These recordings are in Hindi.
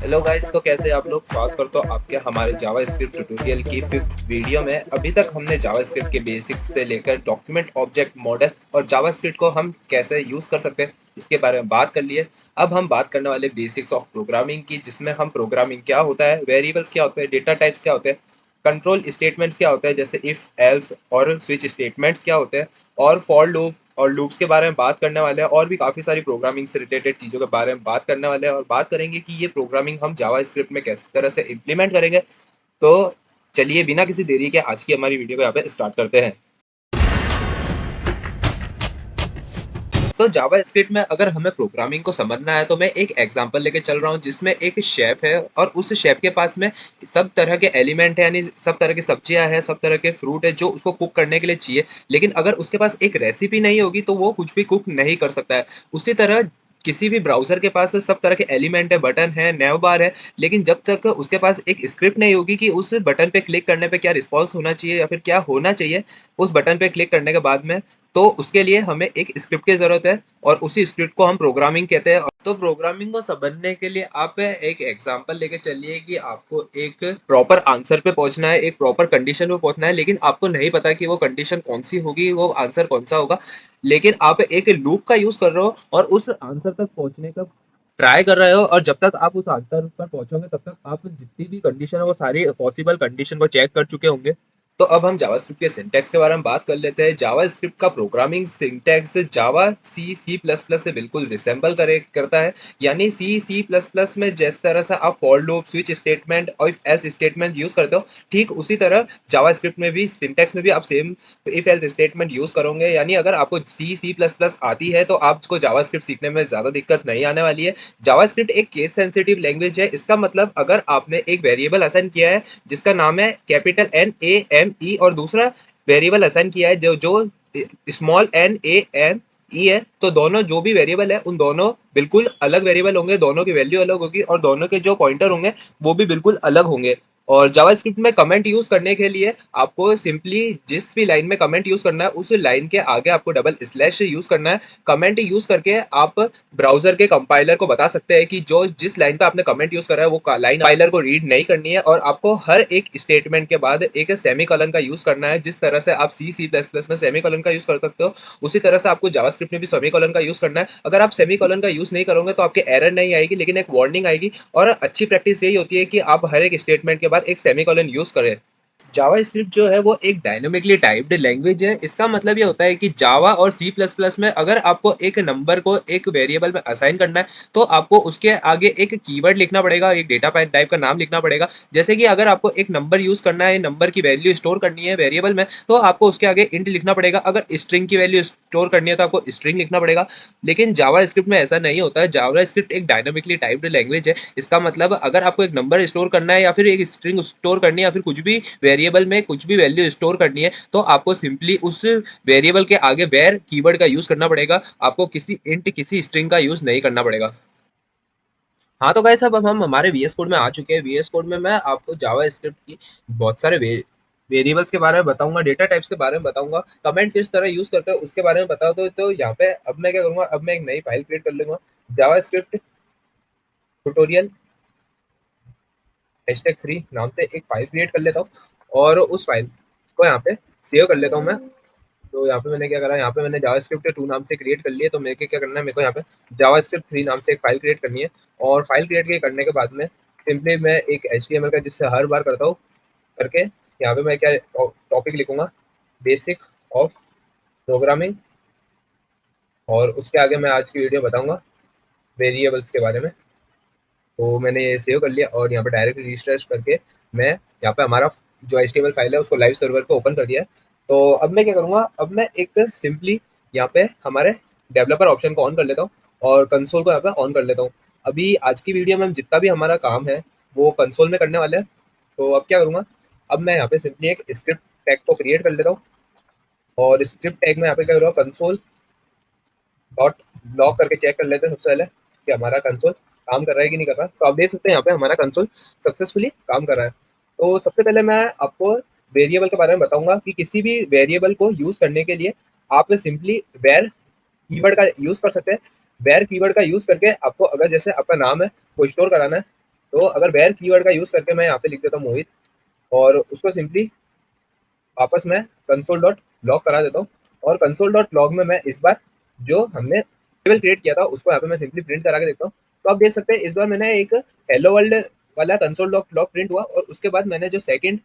हेलो गाइस, तो कैसे आप लोग। स्वागत करते हो आपके हमारे जावास्क्रिप्ट ट्यूटोरियल की 5th वीडियो में। अभी तक हमने जावास्क्रिप्ट के बेसिक्स से लेकर डॉक्यूमेंट ऑब्जेक्ट मॉडल और जावास्क्रिप्ट को हम कैसे यूज़ कर सकते हैं इसके बारे में बात कर लिए। अब हम बात करने वाले बेसिक्स ऑफ प्रोग्रामिंग की, जिसमें हम प्रोग्रामिंग क्या होता है, वेरिएबल्स क्या होते हैं, डेटा टाइप्स क्या होते हैं, कंट्रोल स्टेटमेंट्स क्या होते हैं जैसे इफ़ एल्स और स्विच स्टेटमेंट्स क्या होते हैं, और फॉर लूप और लूप्स के बारे में बात करने वाले हैं, और भी काफ़ी सारी प्रोग्रामिंग से रिलेटेड चीज़ों के बारे में बात करने वाले हैं, और बात करेंगे कि ये प्रोग्रामिंग हम जावास्क्रिप्ट में किस तरह से इम्प्लीमेंट करेंगे। तो चलिए बिना किसी देरी के आज की हमारी वीडियो को यहाँ पे स्टार्ट करते हैं। तो जावास्क्रिप्ट में अगर हमें प्रोग्रामिंग को समझना है तो मैं एक एग्जांपल लेके चल रहा हूँ, जिसमें एक शेफ है और उस शेफ के पास में सब तरह के एलिमेंट है, यानी सब तरह की सब्जियां हैं, सब तरह के फ्रूट है जो उसको कुक करने के लिए चाहिए। लेकिन अगर उसके पास एक रेसिपी नहीं होगी तो वो कुछ भी कुक नहीं कर सकता है। उसी तरह किसी भी ब्राउजर के पास सब तरह के एलिमेंट है, बटन है, नैव बार है, लेकिन जब तक उसके पास एक स्क्रिप्ट नहीं होगी कि उस बटन पे क्लिक करने पे क्या रिस्पॉन्स होना चाहिए या फिर क्या होना चाहिए उस बटन पे क्लिक करने के बाद में, तो उसके लिए हमें एक स्क्रिप्ट की ज़रूरत है, और उसी स्क्रिप्ट को हम प्रोग्रामिंग कहते हैं। तो प्रोग्रामिंग को समझने के लिए आप एक एग्जांपल लेके चलिए कि आपको एक प्रॉपर आंसर पे पहुंचना है, एक प्रॉपर कंडीशन पे पहुंचना है, लेकिन आपको नहीं पता कि वो कंडीशन कौन सी होगी, वो आंसर कौन सा होगा। लेकिन आप एक लूप का यूज कर रहे हो और उस आंसर तक पहुंचने का ट्राई कर रहे हो, और जब तक आप उस आंसर पर पहुंचोगे तब तक आप जितनी भी कंडीशन है वो सारी पॉसिबल कंडीशन को चेक कर चुके होंगे। तो अब हम जावास्क्रिप्ट के सिंटैक्स के बारे में बात कर लेते हैं। जावास्क्रिप्ट का प्रोग्रामिंग सिंटैक्स जावा सी प्लस प्लस से बिल्कुल रिसेंबल करता है। यानी सी प्लस प्लस में जिस तरह से आप फॉर लूप, स्विच स्टेटमेंट और इफ एल्स स्टेटमेंट यूज करते हो, ठीक उसी तरह जावास्क्रिप्ट में भी सिंटैक्स में भी आप same if else statement use करोगे। यानी अगर आपको सी प्लस प्लस आती है तो आपको जावास्क्रिप्ट सीखने में ज़्यादा दिक्कत नहीं आने वाली है। जावास्क्रिप्ट एक केस सेंसिटिव लैंग्वेज है। इसका मतलब अगर आपने एक वेरिएबल असाइन किया है जिसका नाम है कैपिटल NAME, और दूसरा वेरिएबल असाइन किया है जो जो स्मॉल NAME है, तो दोनों जो भी वेरिएबल है उन दोनों बिल्कुल अलग वेरिएबल होंगे, दोनों की वैल्यू अलग होगी और दोनों के जो पॉइंटर होंगे वो भी बिल्कुल अलग होंगे। और जावास्क्रिप्ट में कमेंट यूज करने के लिए आपको सिंपली जिस भी लाइन में कमेंट यूज करना है उस लाइन के आगे आपको डबल स्लैश यूज करना है। कमेंट यूज करके आप ब्राउजर के कंपाइलर को बता सकते हैं कि जो जिस लाइन पे आपने कमेंट यूज करा है वो लाइन कंपाइलर को रीड नहीं करनी है, और आपको हर एक स्टेटमेंट के बाद एक सेमीकोलन का यूज करना है। जिस तरह से आप सी प्लस प्लस में सेमीकोलन का यूज कर सकते हो, उसी तरह से आपको जावास्क्रिप्ट में भी सेमीकोलन का यूज करना है। अगर आप सेमीकोलन का यूज नहीं करोगे तो आपके एरर नहीं आएगी, लेकिन एक वार्निंग आएगी। और अच्छी प्रैक्टिस यही होती है कि आप हर एक स्टेटमेंट के बाद एक सेमीकोलन यूज करें। जावास्क्रिप्ट जो है वो एक डायनामिकली टाइप्ड लैंग्वेज है। इसका मतलब ये होता है कि जावा और सी प्लस प्लस में अगर आपको एक नंबर को एक वेरिएबल में असाइन करना है तो आपको उसके आगे एक कीवर्ड लिखना पड़ेगा, एक डेटा टाइप का नाम लिखना पड़ेगा। जैसे कि अगर आपको एक नंबर यूज करना है, नंबर की वैल्यू स्टोर करनी है वेरिएबल में, तो आपको उसके आगे इंट लिखना पड़ेगा। अगर स्ट्रिंग की वैल्यू स्टोर करनी है तो आपको स्ट्रिंग लिखना पड़ेगा। लेकिन जावा स्क्रिप्ट में ऐसा नहीं होता है। जावा स्क्रिप्ट एक डायनामिकली टाइप्ड लैंग्वेज है। इसका मतलब अगर आपको एक नंबर स्टोर करना है या फिर एक स्ट्रिंग स्टोर करनी है या फिर कुछ भी वेरिएबल में कुछ भी वैल्यू स्टोर करनी है, तो आपको सिंपली उस वेरिएबल के आगे वेर कीवर्ड का यूज करना पड़ेगा। आपको किसी इंट, किसी स्ट्रिंग का यूज नहीं करना पड़ेगा। हाँ तो गाइस, अब हम हमारे वीएस कोड में आ चुके हैं। वीएस कोड में मैं आपको जावा स्क्रिप्ट की बहुत सारे वेरिएबल्स के बारे में बताऊंगा, डेटा टाइप्स के बारे में बताऊंगा, कमेंट किस तरह यूज करते हैं उसके बारे में बताओ। तो यहाँ पे अब मैं क्या करूंगा, अब मैं एक नई फाइल क्रिएट कर लूंगा, जावा स्क्रिप्ट ट्यूटोरियल #3 नाम से एक फाइल क्रिएट कर लेता हूँ, और उस फाइल को यहाँ पे सेव कर लेता हूँ मैं। तो यहाँ पे मैंने क्या करा, यहाँ पे मैंने जावास्क्रिप्ट 2 नाम से क्रिएट कर लिया। तो मेरे को क्या करना है, मेरे को यहाँ पे जावास्क्रिप्ट 3 नाम से एक फाइल क्रिएट करनी है। और फाइल क्रिएट करने के बाद में सिंपली मैं एक HTML का, जिससे हर बार करता हूँ करके, यहाँ पे मैं क्या टॉपिक लिखूंगा, बेसिक ऑफ प्रोग्रामिंग, और उसके आगे मैं आज की वीडियो बताऊंगा वेरिएबल्स के बारे में। तो मैंने ये सेव कर लिया और यहाँ पे डायरेक्ट रजिस्टर करके मैं यहाँ पे हमारा जो HTML फाइल है उसको लाइव सर्वर पे ओपन कर दिया है। तो अब मैं क्या करूँगा, अब मैं एक सिंपली यहाँ पे हमारे डेवलपर ऑप्शन को ऑन कर लेता हूँ और कंसोल को यहाँ पे ऑन कर लेता हूँ। अभी आज की वीडियो में हम जितना भी हमारा काम है वो कंसोल में करने वाले हैं। तो अब क्या करूँगा, अब मैं यहाँ पे सिंपली एक स्क्रिप्ट टैग को क्रिएट कर लेता हूँ, और स्क्रिप्ट टैग में यहाँ पे क्या करूँगा, कंसोल डॉट लॉग करके चेक कर लेते हैं सबसे पहले कि हमारा कंसोल काम कर रहा है कि नहीं कर रहा। तो आप देख सकते हैं यहाँ पे हमारा कंसोल सक्सेसफुली काम कर रहा है। तो सबसे पहले मैं आपको वेरिएबल के बारे में बताऊंगा कि किसी भी वेरिएबल को यूज करने के लिए आप सिंपली वेर कीवर्ड का यूज कर सकते हैं। वेर कीवर्ड का यूज करके आपको अगर जैसे आपका नाम है वो स्टोर कराना है, तो अगर वेयर कीवर्ड का यूज करके मैं यहाँ पे लिख देता हूँ मोहित, और उसको सिंपली वापस मैं कंसोल डॉट लॉग करा देता हूँ, और कंसोल डॉट लॉग में मैं इस बार जो हमने टेबल क्रिएट किया था उसको यहाँ पे मैं सिंपली प्रिंट करा के देखता हूँ। तो आप देख सकते हैं इस बार मैंने एक हेलो वर्ल्ड वाला कंसोल डॉट लॉग प्रिंट हुआ, और उसके बाद मैंने जो सेकंड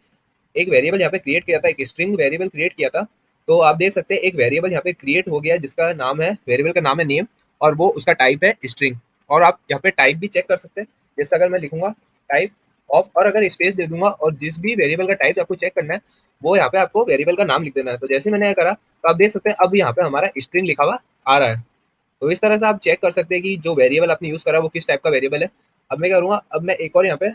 एक वेरिएबल यहाँ पे क्रिएट किया था, एक स्ट्रिंग वेरिएबल क्रिएट किया था। तो आप देख सकते हैं एक वेरिएबल यहाँ पे क्रिएट हो गया जिसका नाम है, वेरिएबल का नाम है नेम, और वो उसका टाइप है स्ट्रिंग। और आप यहाँ पे टाइप भी चेक कर सकते हैं, जैसे अगर मैं लिखूंगा टाइप ऑफ, और अगर स्पेस दे दूंगा, और जिस भी वेरिएबल का टाइप आपको चेक करना है वो यहाँ पे आपको वेरिएबल का नाम लिख देना है। तो जैसे मैंने करा तो आप देख सकते हैं अब यहाँ पे हमारा स्ट्रिंग लिखा हुआ आ रहा है। तो इस तरह से आप चेक कर सकते हैं कि जो वेरिएबल आपने यूज करा वो किस टाइप का वेरिएबल है। अब मैं क्या करूँगा, अब मैं एक और यहाँ पे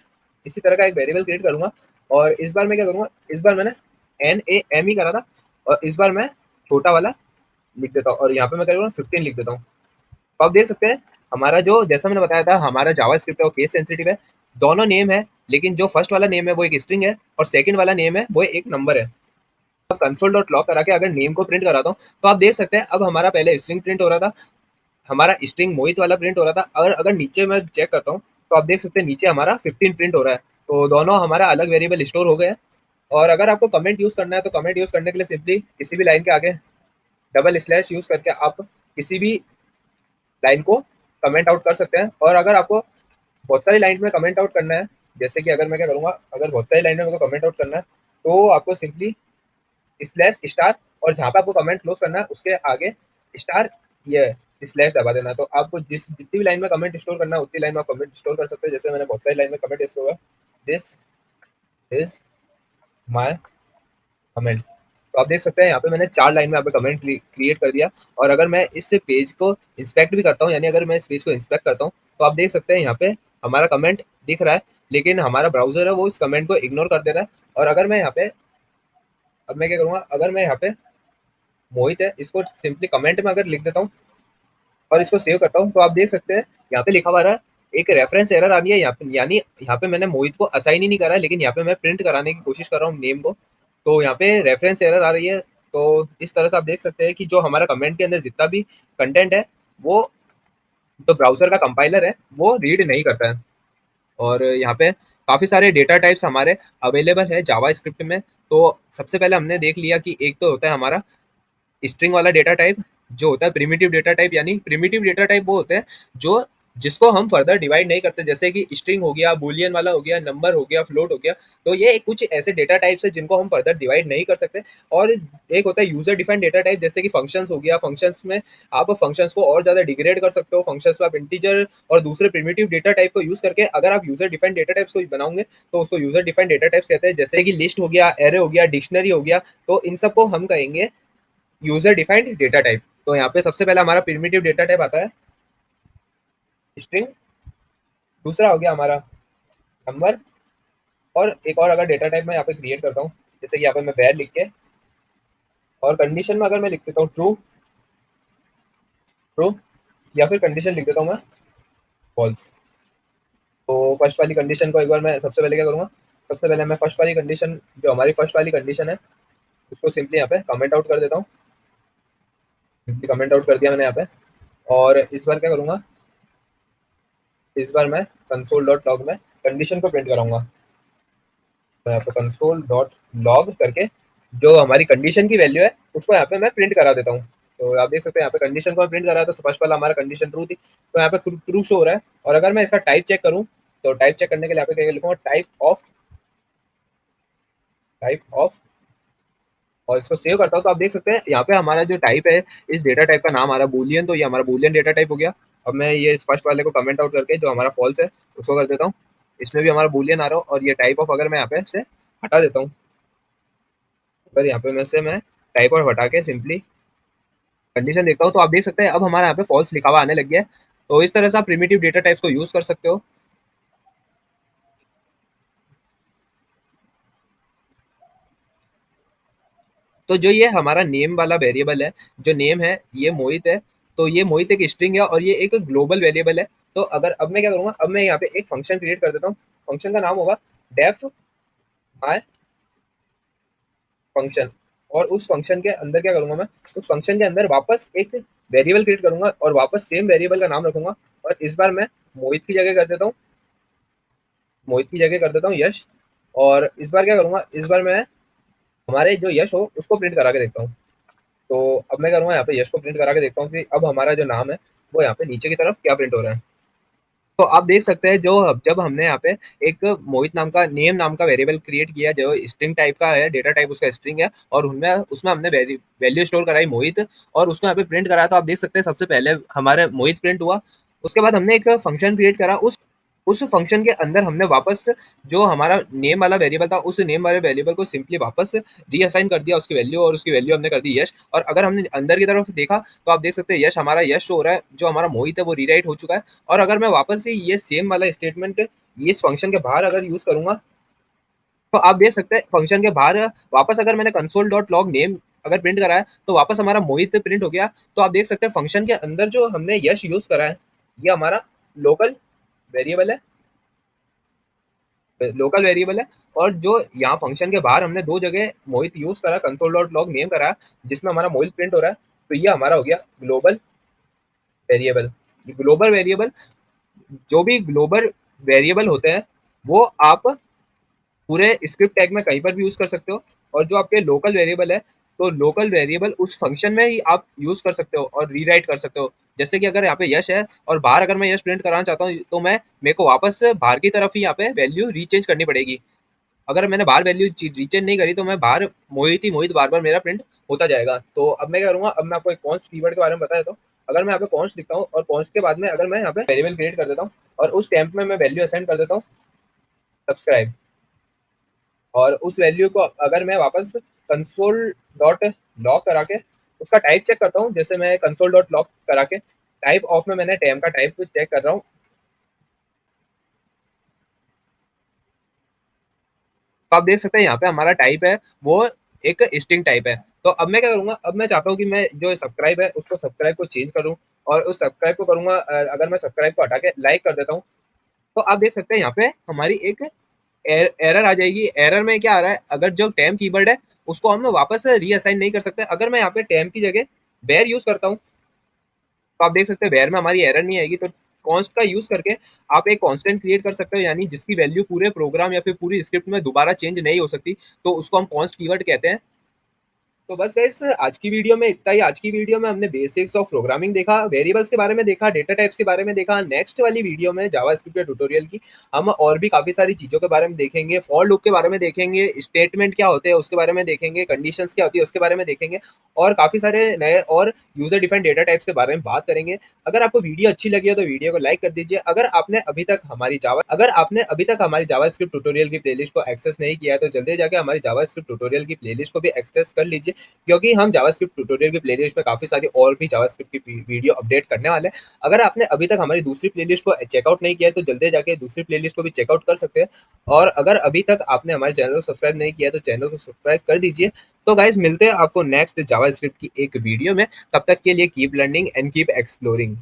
इसी तरह का एक वेरिएबल क्रिएट करूंगा, और इस बार मैं क्या करूंगा, इस बार मैंने NAM ही करा था, और इस बार मैं छोटा वाला लिख देता हूँ, और यहाँ पे मैं करूँगा 15 लिख देता हूँ। तो आप देख सकते हैं हमारा जो, जैसा मैंने बताया था, हमारा जावा स्क्रिप्ट है वो केस सेंसिटिव है। दोनों नेम है, लेकिन जो फर्स्ट वाला नेम है वो एक स्ट्रिंग है, और सेकंड वाला नेम है वो एक नंबर है। अब कंसोल डॉट लॉग करा के अगर नेम को प्रिंट कराता हूँ तो आप देख सकते हैं अब हमारा पहले स्ट्रिंग प्रिंट हो रहा था, हमारा स्ट्रिंग मोहित वाला प्रिंट हो रहा था। अगर अगर नीचे मैं चेक करता हूँ तो आप देख सकते हैं नीचे हमारा 15 प्रिंट हो रहा है। तो दोनों हमारा अलग वेरिएबल स्टोर हो गए हैं। और अगर आपको कमेंट यूज करना है तो कमेंट यूज करने के लिए सिंपली किसी भी लाइन के आगे डबल स्लैश यूज करके आप किसी भी लाइन को कमेंट आउट कर सकते हैं। और अगर आपको बहुत सारी लाइन में कमेंट आउट करना है, जैसे कि अगर मैं क्या करूंगा, अगर बहुत सारी लाइन में मेरे को कमेंट आउट करना है तो आपको सिंपली स्लैश स्टार, और जहाँ पे आपको कमेंट क्लोज करना है उसके आगे स्टार ये स्लैश दबा देना है। तो आपको जितनी भी लाइन में कमेंट स्टोर करना है उतनी लाइन में आप कमेंट स्टोर कर सकते हैं। जैसे मैंने बहुत सारी लाइन में कमेंट स्टोर हुआ, दिस इज माय कमेंट। तो आप देख सकते हैं यहाँ पे मैंने 4 लाइन में यहाँ पे कमेंट क्रिएट कर दिया। और अगर मैं इस पेज को इंस्पेक्ट भी करता हूँ, यानी अगर मैं इस पेज को इंस्पेक्ट करता हूँ तो आप देख सकते हैं यहाँ पे हमारा कमेंट दिख रहा है, लेकिन हमारा ब्राउजर है वो इस कमेंट को इग्नोर कर दे रहा है। और अगर मैं यहाँ पे, अब मैं क्या करूँगा, अगर मैं यहाँ पे मोहित है इसको सिंपली कमेंट में अगर लिख देता हूँ और इसको सेव करता हूँ तो आप देख सकते हैं यहाँ पे लिखा हुआ रहा है, एक रेफरेंस एरर आ रही है यहाँ पे, यानी यहाँ पे मैंने मोहित को असाइन ही नहीं करा है, लेकिन यहाँ पे मैं प्रिंट कराने की कोशिश कर रहा हूँ नेम को। तो यहाँ पे रेफरेंस एरर आ रही है। तो इस तरह से आप देख सकते हैं कि जो हमारा कमेंट के अंदर जितना भी कंटेंट है वो जो ब्राउजर का कंपाइलर है वो रीड नहीं करता है। और यहाँ पे काफ़ी सारे डेटा टाइप्स हमारे अवेलेबल है जावा स्क्रिप्ट में। तो सबसे पहले हमने देख लिया कि एक तो होता है हमारा स्ट्रिंग वाला डेटा टाइप, जो होता है प्रिमिटिव डेटा टाइप। यानी प्रिमिटिव डेटा टाइप वो होते हैं जो जिसको हम फर्दर डिवाइड नहीं करते, जैसे कि स्ट्रिंग हो गया, बूलियन वाला हो गया, नंबर हो गया, फ्लोट हो गया। तो ये कुछ ऐसे डेटा टाइप्स है जिनको हम फर्दर डिवाइड नहीं कर सकते। और एक होता है यूजर डिफाइंड डेटा टाइप, जैसे कि फंक्शंस हो गया। फंक्शंस में आप फंक्शंस को और ज्यादा डिग्रेड कर सकते हो। फंक्शंस में आप इंटीजर और दूसरे प्रिमिटिव डेटा टाइप को यूज करके अगर आप यूजर डिफाइंड डेटा टाइप्स को बनाओगे तो उसको यूजर डिफाइंड डेटा टाइप्स कहते हैं। जैसे कि लिस्ट हो गया, एरे हो गया, डिक्शनरी हो गया। तो इन सबको हम कहेंगे यूजर डिफाइंड डेटा टाइप। तो यहाँ पे सबसे पहला हमारा प्रिमिटिव डेटा टाइप आता है स्ट्रिंग, दूसरा हो गया हमारा नंबर, और एक और अगर डेटा टाइप मैं यहाँ पे क्रिएट करता हूँ, जैसे कि यहाँ पे मैं वैर लिख के, और कंडीशन में अगर मैं लिख देता हूँ ट्रू ट्रू, या फिर कंडीशन लिख देता हूँ मैं फॉल्स। तो फर्स्ट वाली कंडीशन को एक बार मैं सबसे पहले क्या करूँगा, सबसे पहले मैं फर्स्ट वाली कंडीशन, जो हमारी फर्स्ट वाली कंडीशन है उसको सिंपली यहाँ पे कमेंट आउट कर देता हूँ। सिंपली कमेंट आउट कर दिया मैंने यहाँ पे। और इस बार क्या करूँगा, इस बार मैं कंसोल डॉट लॉग में कंडीशन को प्रिंट कराऊंगा। तो यहाँ पे कंसोल डॉट लॉग करके जो हमारी कंडीशन की वैल्यू है उसको यहाँ पे मैं प्रिंट करा देता हूँ। तो आप देख सकते हैं यहाँ पे कंडीशन को प्रिंट करा है, तो फर्स्ट वाला हमारा कंडीशन ट्रू थी, तो यहाँ पे ट्रू शो हो रहा है। और अगर मैं इसका टाइप चेक करूँ तो टाइप चेक करने के लिए यहाँ पे क्या लिखूंगा, टाइप ऑफ, और इसको सेव करता हूँ तो आप देख सकते हैं यहाँ पे हमारा जो टाइप है इस डेटा टाइप का नाम आ रहा है बूलियन। तो ये हमारा बूलियन डेटा टाइप हो गया। अब मैं ये इस फर्स्ट वाले को कमेंट आउट करके जो हमारा फॉल्स है उसको कर देता हूँ। इसमें भी हमारा बूलियन आ रहा हो, और ये टाइप ऑफ अगर मैं यहाँ पे से हटा देता हूँ, अगर यहाँ पे मैं टाइप और हटा के सिंपली कंडीशन देखता हूँ तो आप देख सकते हैं अब हमारे यहाँ पे फॉल्स लिखा हुआ आने लग गया है। तो इस तरह से आप प्रिमिटिव डेटा टाइप्स को यूज कर सकते हो। तो जो ये हमारा नेम वाला वेरिएबल है, जो नेम है ये मोहित है। तो ये मोहित एक स्ट्रिंग है और ये एक ग्लोबल वेरिएबल है। तो अगर अब मैं क्या करूंगा, अब मैं यहाँ पे एक फंक्शन क्रिएट कर देता हूँ। फंक्शन का नाम होगा डेफ माय फंक्शन। और उस फंक्शन के अंदर क्या करूंगा, मैं उस फंक्शन के अंदर वापस एक वेरिएबल क्रिएट करूंगा और वापस सेम वेरिएबल का नाम रखूंगा। और इस बार मैं मोहित की जगह कर देता हूँ मोहित की जगह कर देता हूँ यश। और इस बार क्या करूंगा, इस बार मैं हमारे जो यश हो उसको प्रिंट करा के देखता हूँ। तो अब मैं करूंगा यहाँ पे यश को प्रिंट करा के देखता हूँ कि अब हमारा जो नाम है वो यहाँ पे नीचे की तरफ क्या प्रिंट हो रहा है। तो आप देख सकते हैं जो जब हमने यहाँ पे एक मोहित नाम का नेम नाम का वेरिएबल क्रिएट किया जो स्ट्रिंग टाइप का है, डेटा टाइप उसका स्ट्रिंग है, और उनमें उसमें हमने वैल्यू स्टोर कराई मोहित, और उसको यहाँ पे प्रिंट कराया। तो आप देख सकते हैं सबसे पहले हमारे मोहित प्रिंट हुआ। उसके बाद हमने एक फंक्शन क्रिएट करा, उस फंक्शन के अंदर हमने वापस जो हमारा नेम वाला वेरिएबल था उस नेम वाले वेरिएबल को सिंपली वापस रीअसाइन कर दिया उसकी वैल्यू, और उसकी वैल्यू हमने कर दी यश। और अगर हमने अंदर की तरफ देखा तो आप देख सकते हैं यश हमारा यश हो रहा है, जो हमारा मोहित है वो रीराइट हो चुका है। और अगर मैं वापस से ये सेम वाला स्टेटमेंट इस फंक्शन के बाहर अगर यूज करूंगा तो आप देख सकते हैं फंक्शन के बाहर वापस अगर मैंने कंसोल डॉट लॉग नेम अगर प्रिंट करा है तो वापस हमारा मोहित प्रिंट हो गया। तो आप देख सकते हैं फंक्शन के अंदर जो हमने यश यूज करा है ये हमारा लोकल वेरिएबल है, लोकल वेरिएबल है। और जो यहाँ फंक्शन के बाहर हमने दो जगह मोहित यूज करा, कंसोल डॉट लॉग नेम करा जिसमें हमारा मोहित प्रिंट हो रहा है, तो ये हमारा हो गया ग्लोबल वेरिएबल। ग्लोबल वेरिएबल, जो भी ग्लोबल वेरिएबल होते हैं वो आप पूरे स्क्रिप्ट टैग में कहीं पर भी यूज कर सकते हो। और जो आपके लोकल वेरिएबल है तो लोकल वेरिएबल उस फंक्शन में ही आप यूज कर सकते हो और रीराइट कर सकते हो। जैसे कि अगर यहाँ पे यश है और बाहर अगर मैं यश प्रिंट कराना चाहता हूँ तो मैं मेरे को वापस बाहर की तरफ ही यहाँ पे वैल्यू रीचेंज करनी पड़ेगी। अगर मैंने बाहर वैल्यू रीचेंज नहीं करी तो मैं बाहर मोहित ही मोहित बार बार मेरा प्रिंट होता जाएगा। तो अब मैं क्या करूंगा, अब मैं आपको एक कॉन्स्ट कीवर्ड के बारे में बता देता हूँ। अगर मैं यहाँ पे कॉन्स्ट लिखता हूँ और कॉन्स्ट के बाद में अगर मैं यहाँ पे वेरिएबल क्रिएट कर देता हूँ और उस टेम्प में मैं वैल्यू असाइन कर देता हूँ सब्सक्राइब, और उस वैल्यू को अगर मैं वापस कंसोल डॉट लॉग करा के उसका टाइप चेक करता हूँ, जैसे मैं कंसोल डॉट लॉग करा के टाइप ऑफ में मैंने टेम का टाइप चेक कर रहा हूँ। तो आप देख सकते हैं यहाँ पे हमारा टाइप है वो एक स्ट्रिंग टाइप है। तो अब मैं क्या करूंगा, अब मैं चाहता हूँ कि मैं जो सब्सक्राइब है उसको सब्सक्राइब को चेंज करूँ, और उस सब्सक्राइब को करूंगा अगर मैं सब्सक्राइब को हटा के लाइक कर देता हूँ तो आप देख सकते हैं यहाँ पे हमारी एक एरर आ जाएगी। एरर में क्या आ रहा है, अगर जो टेम कीवर्ड है उसको हम वापस रीअसाइन नहीं कर सकते। अगर मैं यहाँ पे टेम की जगह वेर यूज करता हूँ तो आप देख सकते हैं वेर में हमारी एरर नहीं आएगी। तो कॉन्स्ट का यूज करके आप एक कांस्टेंट क्रिएट कर सकते हो, यानी जिसकी वैल्यू पूरे प्रोग्राम या फिर पूरी स्क्रिप्ट में दोबारा चेंज नहीं हो सकती, तो उसको हम कॉन्स्ट कीवर्ड कहते हैं। तो बस गाइस आज की वीडियो में इतना ही। आज की वीडियो में हमने बेसिक्स ऑफ प्रोग्रामिंग देखा, वेरिएबल्स के बारे में देखा, डेटा टाइप्स के बारे में देखा। नेक्स्ट वाली वीडियो में जावास्क्रिप्ट के ट्यूटोरियल की हम और भी काफी सारी चीजों के बारे में देखेंगे, फॉर लूप के बारे में देखेंगे, स्टेटमेंट क्या होते हैं उसके बारे में देखेंगे, कंडीशंस क्या होती है उसके बारे में देखेंगे, और काफी सारे नए और यूजर डिफाइंड डेटा टाइप्स के बारे में बात करेंगे। अगर आपको वीडियो अच्छी लगी हो तो वीडियो को लाइक कर दीजिए। अगर आपने अभी तक हमारी जावास्क्रिप्ट ट्यूटोरियल की प्लेलिस्ट को एक्सेस नहीं किया है तो जल्दी जाके हमारी जावास्क्रिप्ट ट्यूटोरियल की प्लेलिस्ट को भी एक्सेस कर लीजिए, क्योंकि हम जावास्क्रिप्ट ट्यूटोरियल की प्लेलिस्ट में काफी सारी और भी जावास्क्रिप्ट की वीडियो अपडेट करने वाले हैं। अगर आपने अभी तक हमारी दूसरी प्लेलिस्ट को चेकआउट नहीं किया है तो जल्दी जाके दूसरी प्लेलिस्ट को भी चेकआउट कर सकते हैं। और अगर अभी तक आपने हमारे चैनल को सब्सक्राइब नहीं किया है तो चैनल को सब्सक्राइब कर दीजिए। तो गाइस मिलते हैं आपको नेक्स्ट जावास्क्रिप्ट की एक वीडियो में। तब तक के लिए keep learning and keep exploring.